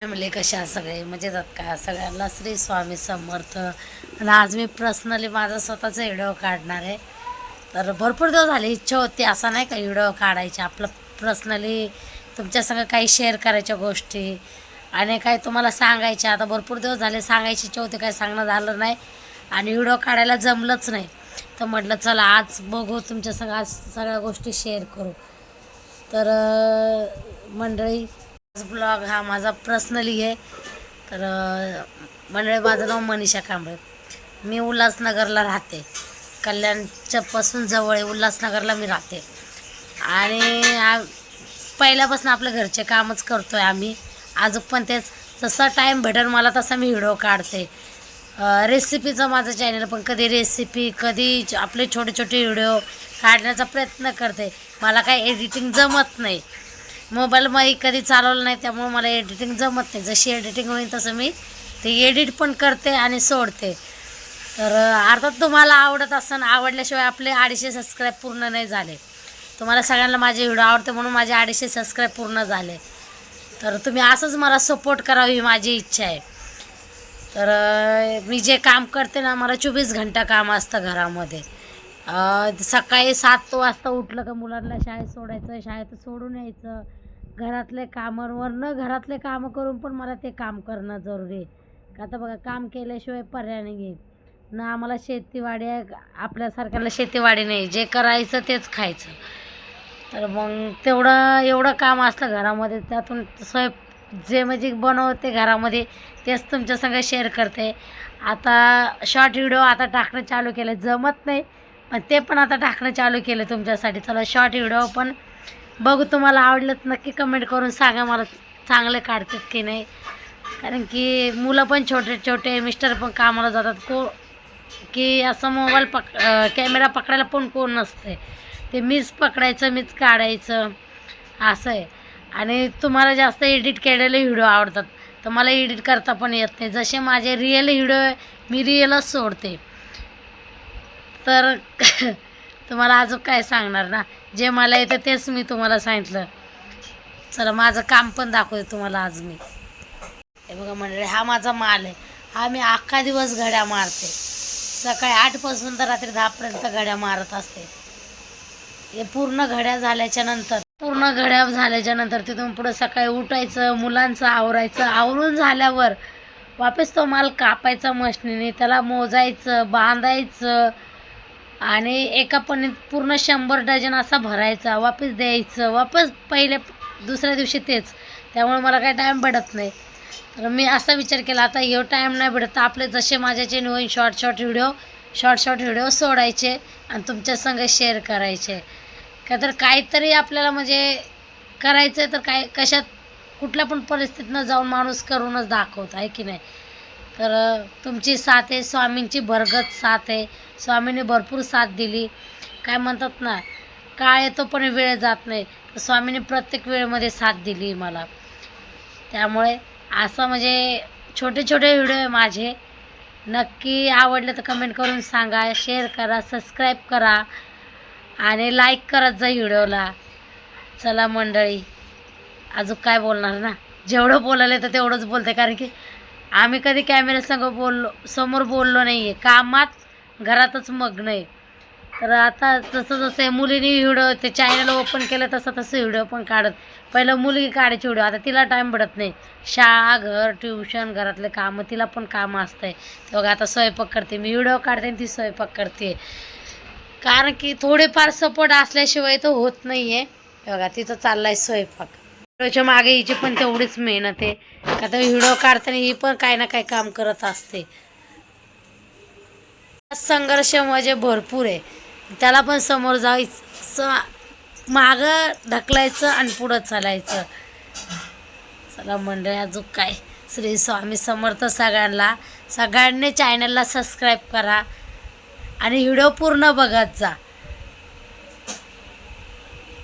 Family कशा सगळे मजेत का? सगळ्यांना श्री स्वामी समर्थ. आणि आज मी पर्सनली माझा स्वतःचा व्हिडिओ काढणार आहे. तर भरपूर दिवस झाले इच्छा होती असा नाही का व्हिडिओ काढायची, आपलं पर्सनली तुमच्यासंग काही शेअर करायच्या गोष्टी आणि काही तुम्हाला सांगायच्या. आता भरपूर दिवस झाले सांगायची इच्छा होती, काही सांगणं झालं नाही आणि व्हिडिओ काढायला जमलंच नाही. तर म्हटलं चला आज बघू तुमच्यासंग, आज सगळ्या गोष्टी शेअर करू. तर मंडळी ब्लॉग हा माझा पर्सनली आहे. तर मंडळी माझं नाव मनीषा कांबळे, मी उल्हासनगरला राहते. कल्याणच्यापासून जवळ आहे, उल्हासनगरला मी राहते. आणि पहिल्यापासून आपल्या घरचे कामच करतो आहे आम्ही, अजून पण तेच. जसा टाईम भेटेल मला तसा मी व्हिडिओ काढते. रेसिपीचं माझं चॅनल, पण कधी रेसिपी कधी आपले छोटे छोटे व्हिडिओ काढण्याचा प्रयत्न करते. मला काही एडिटिंग जमत नाही, मोबाईलमध्ये कधी चालवलं नाही, त्यामुळे मला एडिटिंग जमत नाही. जशी एडिटिंग होईल तसं मी ते एडिट पण करते आणि सोडते. तर अर्थात तुम्हाला आवडत असेल, आवडल्याशिवाय आपले 250 सबस्क्राईब पूर्ण नाही झाले. तुम्हाला सगळ्यांना माझे व्हिडिओ आवडते म्हणून माझे 250 सबस्क्राईब पूर्ण झाले. तर तुम्ही असंच मला सपोर्ट करावी ही माझी इच्छा आहे. तर मी जे काम करते ना, मला 24 घंटा काम असतं घरामध्ये. सकाळी 7 वाजता उठलं का मुलांना शाळेत सोडायचं, शाळेत सोडून यायचं, घरातले कामांवरनं घरातले कामं करून पण मला ते काम करणं जरुरी आहे. का आता बघा, काम केल्याशिवाय पर्याय नाही आहे ना. आम्हाला शेतीवाडी आहे, आपल्यासारख्याला शेतीवाडी नाही, जे करायचं तेच खायचं. तर मग एवढं काम असलं घरामध्ये, त्यातून जे म्हणजे बनवते घरामध्ये तेच तुमच्यासंग शेअर करते. आता शॉर्ट व्हिडिओ आता टाकणं चालू केलं, जमत नाही पण ते पण आता टाकणं चालू केलं तुमच्यासाठी. चला शॉर्ट व्हिडिओ पण बघू, तुम्हाला आवडलं तर नक्की कमेंट करून सांगा मला चांगले काढतात की नाही. कारण की मुलं पण छोटे छोटे, मिस्टर पण कामाला जातात, की असं मोबाईल कॅमेरा पकडायला पण कोण नसते, ते मीच पकडायचं मीच काढायचं असं आहे. आणि तुम्हाला जास्त एडिट केलेले व्हिडिओ आवडतात, तर मला एडिट करता पण येत नाही. जसे माझे रिअल व्हिडिओ मी रिअलच सोडते. तर तुम्हाला अजून काय सांगणार ना, जे मला येतं तेच मी तुम्हाला सांगितलं. चला माझं काम पण दाखवते तुम्हाला आज मी. हे बघा मंडळी, हा माझा माल आहे. हा मी अख्खा दिवस घड्या मारते, सकाळी 8 तर रात्री 10 घड्या मारत असते. हे पूर्ण घड्या झाल्याच्या नंतर तिथून पुढं सकाळी उठायचं, मुलांचं आवरायचं, आवरून झाल्यावर वापस तो माल कापायचा मशनीने, त्याला मोजायचं, बांधायचं आणि एका पन्नीत पूर्ण 100 डझन असा भरायचा, वापस द्यायचं, वापस दुसऱ्या दिवशी तेच. त्यामुळे मला काही टाईम भेटत नाही. तर मी असा विचार केला, आता टाईम नाही भेटत तर आपले जसे माझ्याचे नवीन शॉर्ट व्हिडिओ सोडायचे आणि तुमच्या संग शेअर करायचे. का तर काहीतरी आपल्याला म्हणजे करायचं आहे, तर कशात कुठल्या पण परिस्थितीनं जाऊन माणूस करूनच दाखवत आहे की नाही. तर तुमची साथ आहे, स्वामींची भरगत साथ आहे. स्वामीने भरपूर साथ दिली. काय म्हणतात ना, काळ येतो पण वेळ जात नाही, तर स्वामीने प्रत्येक वेळेमध्ये साथ दिली मला. त्यामुळे असं म्हणजे छोटे छोटे व्हिडिओ आहे माझे. नक्की आवडलं तर कमेंट करून सांगा, शेअर करा, सबस्क्राईब करा आणि लाईक करत जा व्हिडिओला. चला मंडळी, अजून काय बोलणार ना, जेवढं बोलायला तर तेवढंच बोलते. कारण की आम्ही कधी समोर बोललो नाही आहे, कामात घरातच मग्न आहे. तर आता जसं मुलीने व्हिडिओ ते चॅनल ओपन केलं तसं व्हिडिओ पण काढत. पहिलं मुलगी काढायची व्हिडिओ, आता तिला टाईम भेटत नाही. शाळा, घर, ट्युशन, घरातले कामं, तिला पण कामं असतं आहे. तेव्हा आता स्वयंपाक करते मी, व्हिडिओ काढते आणि ती स्वयंपाक करते. कारण की थोडेफार सपोर्ट असल्याशिवाय तर होत नाही आहे. बघा तिचं चाललं आहे स्वयंपाक. व्हिडिओच्या मागे हिची पण तेवढीच मेहनत आहे. का तर व्हिडिओ काढताना ही पण काही ना काही काम करत असते. संघर्ष म्हणजे भरपूर आहे, त्याला पण समोर जायचं, मागं ढकलायचं आणि पुढं चालायचं. चला मंडळी, अजून काय, श्री स्वामी समर्थ सगळ्यांनी चॅनलला सबस्क्राईब करा आणि व्हिडिओ पूर्ण बघत जा.